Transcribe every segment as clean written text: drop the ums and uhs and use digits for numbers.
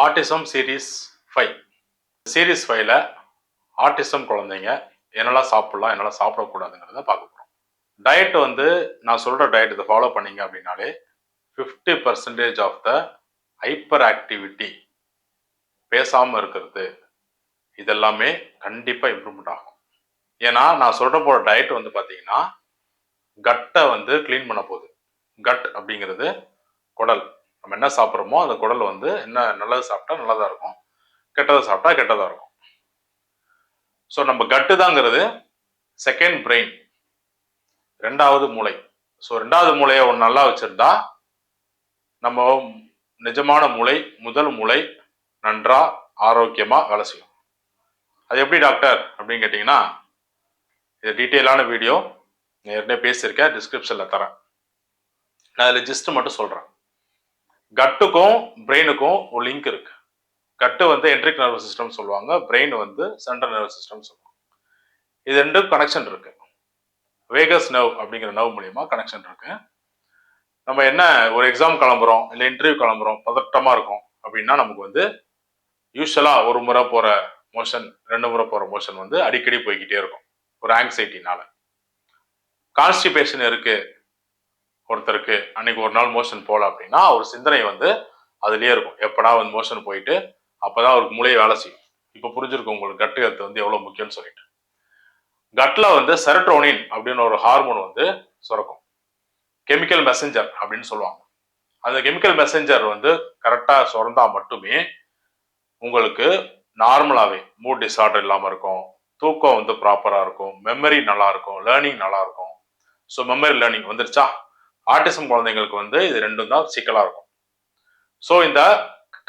Autism series 5. Series 5ல autism குழந்தைங்க என்னெல்லாம் சாப்பிடலாம், என்னெல்லாம் சாப்பிடக்கூடாதுங்கிறத பார்க்க போகிறோம். டயட் வந்து நான் சொல்கிற டயட் இதை ஃபாலோ பண்ணீங்க அப்படின்னாலே 50% ஆஃப் த ஹைப்பர் ஆக்டிவிட்டி, பேசாமல் இருக்கிறது, இதெல்லாமே கண்டிப்பாக இம்ப்ரூவ்மெண்ட் ஆகும். ஏன்னா நான் சொல்கிற போகிற டயட் வந்து பார்த்தீங்கன்னா கட்டை வந்து க்ளீன் பண்ண போகுது. கட் அப்படிங்கிறது குடல். நம்ம என்ன சாப்பிட்றோமோ அந்த குடல் வந்து என்ன நல்லது சாப்பிட்டா நல்லதாக இருக்கும், கெட்டதை சாப்பிட்டா கெட்டதாக இருக்கும். ஸோ நம்ம கட்டு தாங்கிறது செகண்ட் பிரெயின், ரெண்டாவது மூளை. ஸோ ரெண்டாவது மூளையை ஒன்று நல்லா வச்சிருந்தா நம்ம நிஜமான மூளை, முதல் மூளை நன்றா ஆரோக்கியமா வேலை செய்யும். அது எப்படி டாக்டர் அப்படின்னு கேட்டிங்கன்னா, இது டீட்டெயிலான வீடியோ ஏற்கனவே பேசியிருக்கேன், டிஸ்கிரிப்ஷனில் தரேன். நான் அதில் ஜிஸ்ட் மட்டும் சொல்கிறேன். கட்டுக்கும் பிரெயினுக்கும் ஒரு லிங்க் இருக்கு. கட்டு வந்து என்ட்ரிக் நர்வஸ் சிஸ்டம் சொல்லுவாங்க, பிரெயின் வந்து சென்ட்ரல் நர்வஸ் சிஸ்டம் சொல்லுவாங்க. இது ரெண்டும் கனெக்ஷன் இருக்கு. வேகஸ் நர்வ் அப்படிங்கிற நர்வ் மூலியமா கனெக்ஷன் இருக்கு. நம்ம என்ன ஒரு எக்ஸாம் கிளம்புறோம், இல்லை இன்டர்வியூ கிளம்புறோம், பதட்டமா இருக்கும் அப்படின்னா நமக்கு வந்து யூஸ்வலா ஒரு முறை போற மோஷன், 2 முறை போற மோஷன் வந்து அடிக்கடி போய்கிட்டே இருக்கும், ஒரு ஆங்ஸைட்டினால. கான்ஸ்டிபேஷன் இருக்கு ஒருத்தருக்கு, அன்னைக்கு ஒரு நாள் மோஷன் போல அப்படின்னா ஒரு சிந்தனை வந்து அதுலயே இருக்கும், எப்படா வந்து மோஷன் போயிட்டு அப்பதான் அவருக்கு மூளையை வேலை செய்யும். இப்ப புரிஞ்சிருக்கும் உங்களுக்கு கட்டு ஹெல்த் வந்து எவ்வளவு முக்கியம்னு சொல்லிட்டு. கட்ல வந்து செரட்டோனின் அப்படின்னு ஒரு ஹார்மோன் வந்து சுரக்கும், கெமிக்கல் மெசஞ்சர் அப்படின்னு சொல்லுவாங்க. அந்த கெமிக்கல் மெசஞ்சர் வந்து கரெக்டா சுரந்தா மட்டுமே உங்களுக்கு நார்மலாவே மூட் டிஸார்டர் இல்லாம இருக்கும், தூக்கம் வந்து ப்ராப்பரா இருக்கும், மெமரி நல்லா இருக்கும், லேர்னிங் நல்லா இருக்கும். ஸோ மெமரி லேர்னிங் வந்துருச்சா, ஆட்டிசம் குழந்தைங்களுக்கு வந்து இது ரெண்டும் தான் சிக்கலா இருக்கும். ஸோ இந்த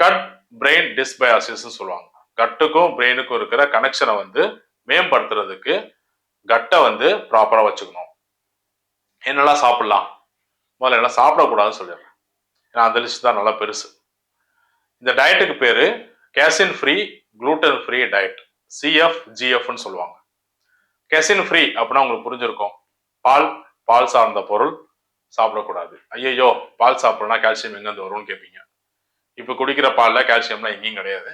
கட் பிரெயின் டிஸ்பயாசிஸ் சொல்லுவாங்க. கட்டுக்கும் பிரெயினுக்கும் இருக்கிற கனெக்ஷனை வந்து மேம்படுத்துறதுக்கு கட்டை வந்து ப்ராப்பரா வச்சுக்கணும். என்னெல்லாம் சாப்பிடலாம், முதல்ல எல்லாம் சாப்பிடக்கூடாதுன்னு சொல்லிடுறேன், ஏன்னா அந்த லிஸ்ட் தான் நல்லா பெருசு. இந்த டயட்டுக்கு பேரு casein free gluten free diet, CFGFன்னு சொல்லுவாங்க. கேசின் ஃப்ரீ அப்படின்னா உங்களுக்கு புரிஞ்சிருக்கும், பால், பால் சார்ந்த பொருள் சாப்பிடக்கூடாது. ஐயோ பால் சாப்பிடலாம், கால்சியம் எங்கேருந்து வரும்னு கேட்பீங்க. இப்போ குடிக்கிற பாலில் கால்சியம்லாம் எங்கேயும் கிடையாது.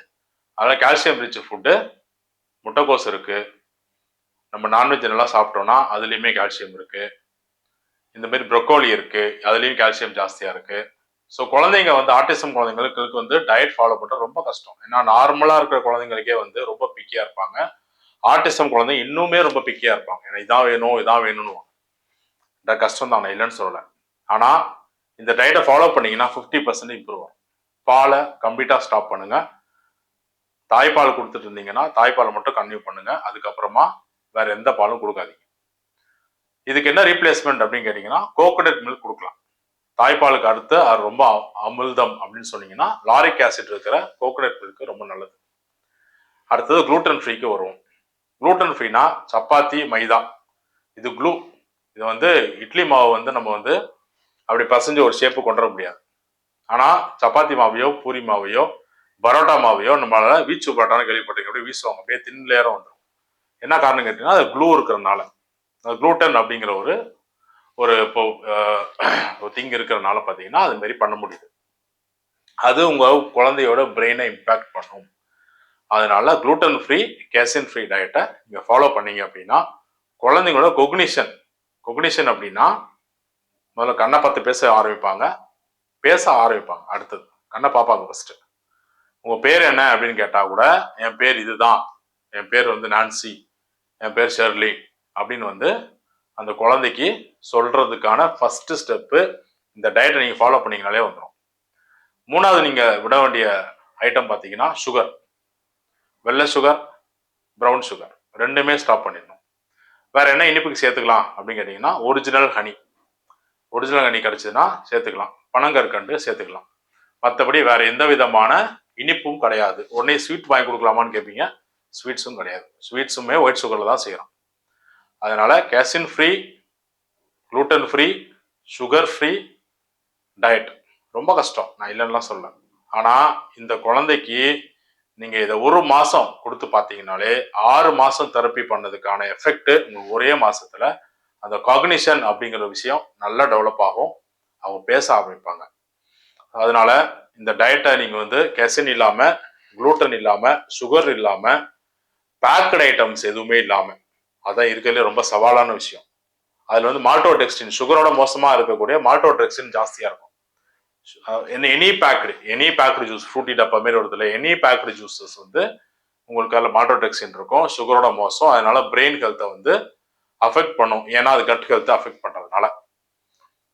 அதனால கால்சியம் ரிச் ஃபுட்டு முட்டைக்கோஸ் இருக்கு, நம்ம நான்வெஜ் நல்லா சாப்பிட்டோம்னா அதுலேயுமே கால்சியம் இருக்கு. இந்த மாதிரி ப்ரொக்கோலி இருக்கு, அதுலேயும் கால்சியம் ஜாஸ்தியாக இருக்கு. ஸோ குழந்தைங்க வந்து ஆட்டிசம் குழந்தைங்களுக்கு வந்து டயட் ஃபாலோ பண்ணுறது ரொம்ப கஷ்டம். ஏன்னா நார்மலாக இருக்கிற குழந்தைங்களுக்கே வந்து ரொம்ப பிக்கியாக இருப்பாங்க, ஆட்டிசம் குழந்தைங்க இன்னுமே ரொம்ப பிக்கியாக இருப்பாங்க. ஏன்னா இதான் வேணும் இதான் வேணும்னு. இந்த கஷ்டம் தான், நான் இல்லைன்னு சொல்லலை. ஆனால் இந்த டயட்டை ஃபாலோ பண்ணீங்கன்னா 50% இம்ப்ரூவ் ஆகும். பாலை கம்ப்ளீட்டாக ஸ்டாப் பண்ணுங்க. தாய்ப்பால் கொடுத்துட்டு இருந்தீங்கன்னா தாய்ப்பாலை மட்டும் கன்டினியூ பண்ணுங்க, அதுக்கப்புறமா வேற எந்த பாலும் கொடுக்காதீங்க. இதுக்கு என்ன ரீப்ளேஸ்மெண்ட் அப்படின்னு கேட்டீங்கன்னா கோகோனட் மில்க் கொடுக்கலாம். தாய்ப்பாலுக்கு அடுத்து அது ரொம்ப அமிர்தம் அப்படின்னு சொன்னீங்கன்னா லாரிக் ஆசிட் இருக்கிற கோகோனட் மில்க் ரொம்ப நல்லது. அடுத்தது குளூட்டன் ஃப்ரீக்கு வருவோம். குளூட்டன் ஃப்ரீனா சப்பாத்தி மைதா, இது க்ளூ. இது வந்து இட்லி மாவு வந்து நம்ம வந்து அப்படி பசஞ்சு ஒரு ஷேப்பு கொண்டு வர முடியாது. ஆனால் சப்பாத்தி மாவையோ பூரி மாவையோ பரோட்டா மாவையோ நம்மளால வீச்சு பரோட்டான்னு கேள்விப்பட்டிருக்கேன், அப்படியே வீசுவாங்க, அப்படியே தின் லேயராக வந்துடும். என்ன காரணம் கேட்டீங்கன்னா அது க்ளூ இருக்கிறதுனால, குளூட்டன் அப்படிங்கிற ஒரு ஒரு இப்போ திங் இருக்கிறதுனால பார்த்தீங்கன்னா அது மாதிரி பண்ண முடியுது. அது உங்க குழந்தையோட பிரெயினை இம்பாக்ட் பண்ணும். அதனால குளூட்டன் ஃப்ரீ கேசின் ஃப்ரீ டயட்டை நீங்க ஃபாலோ பண்ணீங்க அப்படின்னா குழந்தைங்களோட கொக்னிஷன் அப்படின்னா முதல்ல கண்ணை பார்த்து பேச ஆரம்பிப்பாங்க. அடுத்தது கண்ணை பார்ப்பாங்க. ஃபர்ஸ்ட் உங்க பேர் என்ன அப்படின்னு கேட்டா கூட என் பேர் இதுதான், என் பேர் வந்து நான்சி, என் பேர் ஷெர்லி அப்படின்னு வந்து அந்த குழந்தைக்கு சொல்றதுக்கான ஃபர்ஸ்ட் ஸ்டெப்பு இந்த டயட்டை நீங்க ஃபாலோ பண்ணீங்கனாலே வந்துடும். மூணாவது நீங்க விட வேண்டிய ஐட்டம் பார்த்தீங்கன்னா சுகர், வெள்ளை சுகர், ப்ரௌன் சுகர் ரெண்டுமே ஸ்டாப் பண்ணிடணும். வேற என்ன இனிப்புக்கு சேர்த்துக்கலாம் அப்படின்னு கேட்டீங்கன்னா ஒரிஜினல் ஹனி கிடைச்சதுன்னா சேர்த்துக்கலாம், பனங்கற்கண்டு சேர்த்துக்கலாம். மற்றபடி வேற எந்த விதமான இனிப்பும் கிடையாது. உடனே ஸ்வீட் வாங்கி கொடுக்கலாமான்னு கேட்பீங்க, ஸ்வீட்ஸும் கிடையாது. ஸ்வீட்ஸுமே ஒயிட் சுகர்ல தான் செய்யறோம். அதனால கேசின் free, gluten free, sugar free diet ரொம்ப கஷ்டம், நான் இல்லைன்னா சொல்ல. ஆனா இந்த குழந்தைக்கு நீங்க இதை ஒரு மாசம் கொடுத்து பார்த்தீங்கன்னாலே 6 மாசம் தெரப்பி பண்ணதுக்கான எஃபெக்ட் உங்களுக்கு ஒரே மாசத்துல அந்த காக்னிஷன் அப்படிங்கிற விஷயம் நல்லா டெவலப் ஆகும், அவங்க பேச ஆரம்பிப்பாங்க. அதனால இந்த டயட்டை நீங்க வந்து கெசின் இல்லாம, குளூட்டன் இல்லாம, சுகர் இல்லாம, பேக்கட் ஐட்டம்ஸ் எதுவுமே இல்லாம, அதான் இருக்கிறதுல ரொம்ப சவாலான விஷயம். அதுல வந்து மால்டோடெக்ஸ்டின், சுகரோட மோசமா இருக்கக்கூடிய மால்டோடெக்ஸ்டின் ஜாஸ்தியா இருக்கும். எனி பேக்டு ஜூஸ், ஃப்ரூட்டி டப்பா மாரி வருதுல, எனி பேக்டு ஜூஸஸ் வந்து உங்களுக்கு அதில் மால்டோடெக்ஸ்டின் இருக்கும், சுகரோட மோசம். அதனால பிரெயின் ஹெல்த்தை வந்து அஃபெக்ட் பண்ணும், ஏன்னா அது கட் ஹெல்த்தை அஃபெக்ட் பண்றதுனால.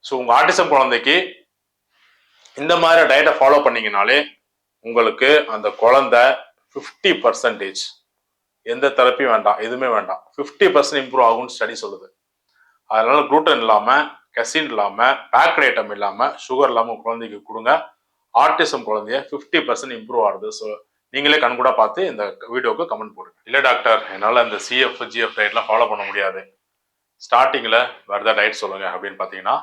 ஸோ உங்க ஆட்டிசம் குழந்தைக்கு இந்த மாதிரி டயட்டை ஃபாலோ பண்ணீங்கனாலே உங்களுக்கு அந்த குழந்தை 50% எந்த தெரப்பியும் வேண்டாம், எதுவுமே வேண்டாம், 50% இம்ப்ரூவ் ஆகும்னு ஸ்டடி சொல்லுது. அதனால குளூட்டன் இல்லாம, கெசின் இல்லாம, பேக்கட் ஐட்டம் இல்லாம, சுகர் இல்லாம குழந்தைக்கு கொடுங்க. ஆட்டிசம் குழந்தைய 50% இம்ப்ரூவ் ஆகுது. ஸோ நீங்களே கண்கூட பார்த்து இந்த வீடியோக்கு கமெண்ட் போடுங்க. இல்லை டாக்டர், என்னால் இந்த சிஎஃப் ஜிஎஃப் டயட்லாம் ஃபாலோ பண்ண முடியாது, ஸ்டார்டிங்கில் வேறு ஏதாவது டயட் சொல்லுங்க அப்படின்னு பார்த்தீங்கன்னா,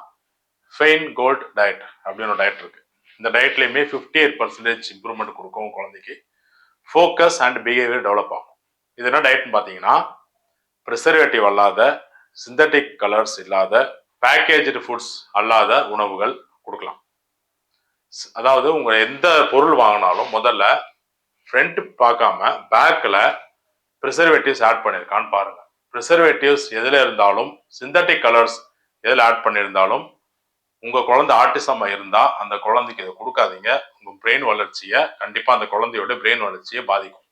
ஃபெயின் கோல்ட் டயட் அப்படின்னு ஒரு டயட் இருக்கு. இந்த டயட்லையுமே 58% இம்ப்ரூவ்மெண்ட் கொடுக்கும் குழந்தைக்கு. ஃபோக்கஸ் அண்ட் பிஹேவியர் டெவலப் ஆகும். இது என்ன டயட்னு பார்த்தீங்கன்னா, ப்ரிசர்வேட்டிவ் அல்லாத, சிந்தட்டிக் கலர்ஸ் இல்லாத, பேக்கேஜ்டு ஃபுட்ஸ் அல்லாத உணவுகள் கொடுக்கலாம். அதாவது உங்க எந்த பொருள் வாங்கினாலும் முதல்ல ஃப்ரண்ட் பார்க்காம பேக்கில் ப்ரிசர்வேட்டிவ்ஸ் ஆட் பண்ணியிருக்கான்னு பாருங்க. ப்ரிசர்வேட்டிவ்ஸ் எதில் இருந்தாலும், சிந்தட்டிக் கலர்ஸ் எதில் ஆட் பண்ணியிருந்தாலும், உங்கள் குழந்தை ஆட்டிசம் இருந்தால் அந்த குழந்தைக்கு இதை கொடுக்காதீங்க. உங்கள் பிரெயின் வளர்ச்சியை கண்டிப்பாக, அந்த குழந்தையோட பிரெயின் வளர்ச்சியை பாதிக்கும்.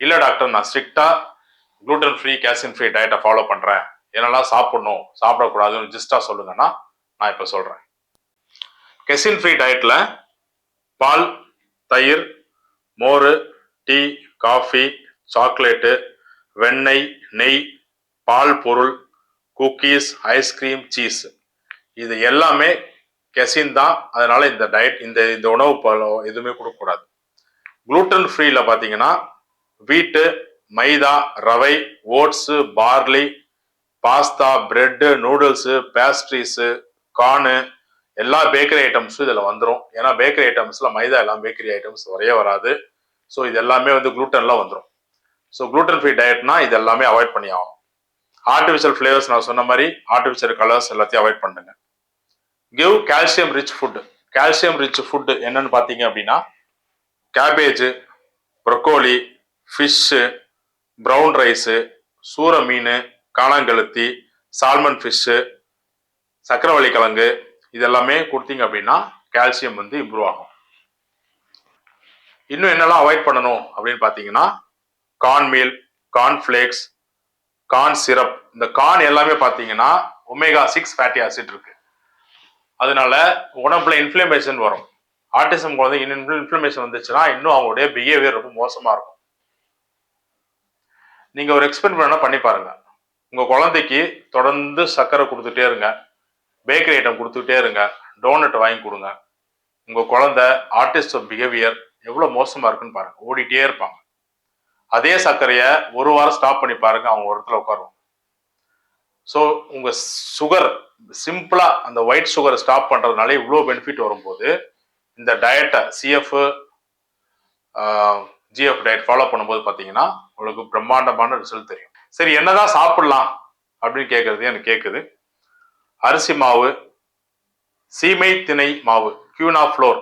இல்லை டாக்டர், நான் ஸ்ட்ரிக்டாக குளூட்டன் ஃப்ரீ, கேசின் ஃப்ரீ டயட்டை ஃபாலோ பண்ணுறேன், என்னெல்லாம் சாப்பிடணும் சாப்பிடக்கூடாதுன்னு ஜிஸ்டா சொல்லுங்கன்னா நான் இப்போ சொல்கிறேன். கெசின் ஃப்ரீ டயட்டில் பால், தயிர், மோர், டீ, காஃபி, சாக்லேட்டு, வெண்ணெய், நெய், பால் பொருள், குக்கீஸ், ஐஸ்கிரீம், சீஸ், இது எல்லாமே கெசின் தான். அதனால இந்த டயட், இந்த உணவு எதுவுமே கொடுக்கக்கூடாது. குளூட்டன் ஃப்ரீல பார்த்தீங்கன்னா வீட்டு, மைதா, ரவை, oats, barley, pasta, bread, noodles, pastries, corn, எல்லா பேக்கரி ஐட்டம்ஸும் இதில் வந்துடும். ஏன்னா பேக்கரி ஐட்டம்ஸில் மைதா எல்லாம் பேக்கரி ஐட்டம்ஸ் வரையே வராது. ஸோ இது எல்லாமே வந்து குளூட்டன்லாம் வந்துடும். ஸோ குளூட்டன் ஃப்ரீ டயட்னா இது எல்லாமே அவாய்ட் பண்ணி ஆகும். ஆர்டிஃபிஷியல் ஃப்ளேவர்ஸ், நான் சொன்ன மாதிரி ஆர்டிஃபிஷியல் கலர்ஸ் எல்லாத்தையும் அவாய்ட் பண்ணுங்க. Give calcium rich food. Calcium rich food என்னன்னு பார்த்தீங்க அப்படின்னா, cabbage, broccoli, fish, brown rice, சூர மீன், காணாங்கழுத்தி, சால்மன் ஃபிஷ்ஷு, சக்கரவள்ளி கிழங்கு, இதெல்லாமே கொடுத்தீங்க அப்படின்னா கால்சியம் வந்து இம்ப்ரூவ் ஆகும். இன்னும் என்னெல்லாம் அவாய்ட் பண்ணணும் அப்படின்னு பார்த்தீங்கன்னா, corn meal, corn flakes, corn syrup. இந்த கார்ன் எல்லாமே பார்த்தீங்கன்னா ஒமேகா-6 ஃபேட்டி ஆசிட் இருக்கு. அதனால உடம்புல இன்ஃப்ளமேஷன் வரும். ஆட்டிசம் குழந்தைக்கு இன்ஃப்ளமேஷன் வந்துச்சுன்னா இன்னும் அவங்களுடைய பிஹேவியர் ரொம்ப மோசமா இருக்கும். நீங்க ஒரு எக்ஸ்பெரிமெண்ட் பண்ணி பாருங்க. உங்க குழந்தைக்கு தொடர்ந்து சர்க்கரை கொடுத்துட்டே இருங்க, பேக்கரி ஐட்டம் கொடுத்துட்டே இருங்க, டோனட் வாங்கி கொடுங்க. உங்க குழந்தை ஆட்டிஸ்ட் பிஹேவியர் எவ்வளவு மோசமா இருக்குன்னு பாருங்க. ஓடிட்டே இருப்பாங்க. அதே சர்க்கரையை ஒரு வாரம் ஸ்டாப் பண்ணி பாருங்க, அவங்க ஒரு இடத்துல உட்காருவாங்க. ஸோ உங்க சுகர் சிம்பிளா அந்த ஒயிட் சுகரை ஸ்டாப் பண்றதுனால இவ்வளோ பெனிஃபிட் வரும்போது, இந்த டயட்டை சிஎஃப் ஜிஎஃப் டயட் ஃபாலோ பண்ணும்போது பார்த்தீங்கன்னா உங்களுக்கு பிரம்மாண்டமான ரிசல்ட் தெரியும். சரி, என்னதான் சாப்பிடலாம் அப்படின்னு கேட்கறது எனக்கு கேட்குது. அரிசி மாவு, சீமை திணை மாவு, கியூனா ஃப்ளோர்,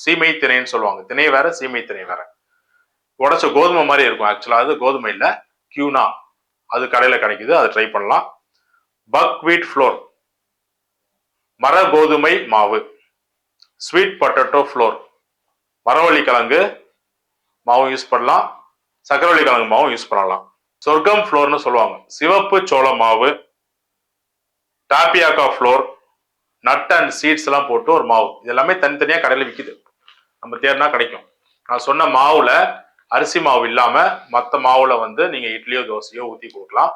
சீமை திணைன்னு சொல்லுவாங்க. திணை வேற, சீமை திணை வேற. உடச்ச கோதுமை மாதிரி இருக்கும். ஆக்சுவலா அது கோதுமை இல்லை, கியூனா. அது கடையில் கிடைக்குது, அதை ட்ரை பண்ணலாம். பக்வீட் ஃப்ளோர், மர கோதுமை மாவு. ஸ்வீட் பொட்டேட்டோ ஃப்ளோர், மரவள்ளி கிழங்கு மாவும் யூஸ் பண்ணலாம், சக்கரவள்ளி கிழங்கு மாவும் யூஸ் பண்ணலாம். சொர்க்கம் ஃப்ளோர்னு சொல்லுவாங்க, சிவப்பு சோள மாவு. டாப்பியாக்கா ஃப்ளோர், நட் அண்ட் சீட்ஸ் எல்லாம் போட்டு ஒரு மாவு. இது எல்லாமே தனித்தனியா கடையில் விற்குது, நம்ம தேர்னா கிடைக்கும். நான் சொன்ன மாவுல அரிசி மாவு இல்லாம மற்ற மாவுல வந்து நீங்க இட்லியோ தோசையோ ஊற்றி கொடுக்கலாம்.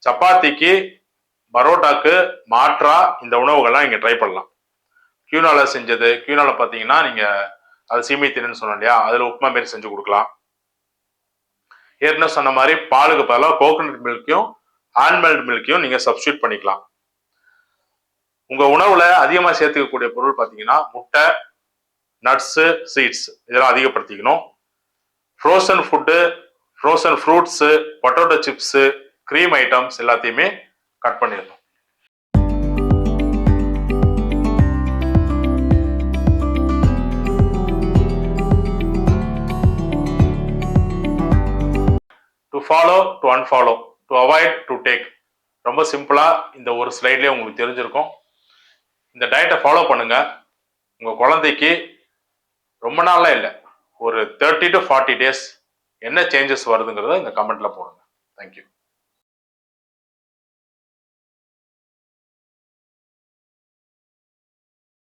சப்பாத்திக்கு, பரோட்டாக்கு மாற்றா இந்த உணவுகள்லாம் நீங்க ட்ரை பண்ணலாம். கியூனால செஞ்சது, கியூனால பார்த்தீங்கன்னா நீங்க அது சீமை திணைன்னு சொன்னோம் இல்லையா, அதுல உப்புமா மாரி செஞ்சு கொடுக்கலாம். ஏற்கனவே சொன்ன மாதிரி பாலுக்கு பதிலாக கோகோனட் மில்க்கையும் ஆல்மண்ட் மில்க்கையும் நீங்க சப்ஸ்டியூட் பண்ணிக்கலாம். உங்க உணவுல அதிகமாக சேர்த்துக்கக்கூடிய பொருள் பார்த்தீங்கன்னா முட்டை, நட்ஸு, சீட்ஸ், இதெல்லாம் அதிகப்படுத்திக்கணும். Frozen food, frozen fruits, potato chips, cream items எல்லாத்தையுமே கட் பண்ணிடணும். Follow to unfollow to avoid to take. ரொம்ப சிம்பிளா இந்த ஒரு ஸ்லைட்லேயே உங்களுக்கு தெரிஞ்சிருக்கும். இந்த டயட்டை ஃபாலோ பண்ணுங்க. உங்க குழந்தைக்கு ரொம்ப நாள்லாம் இல்லை, ஒரு 30 to 40 days என்ன சேஞ்சஸ் வருதுங்கிறத இந்த கமெண்ட்ல போடுங்க. தேங்க்யூ.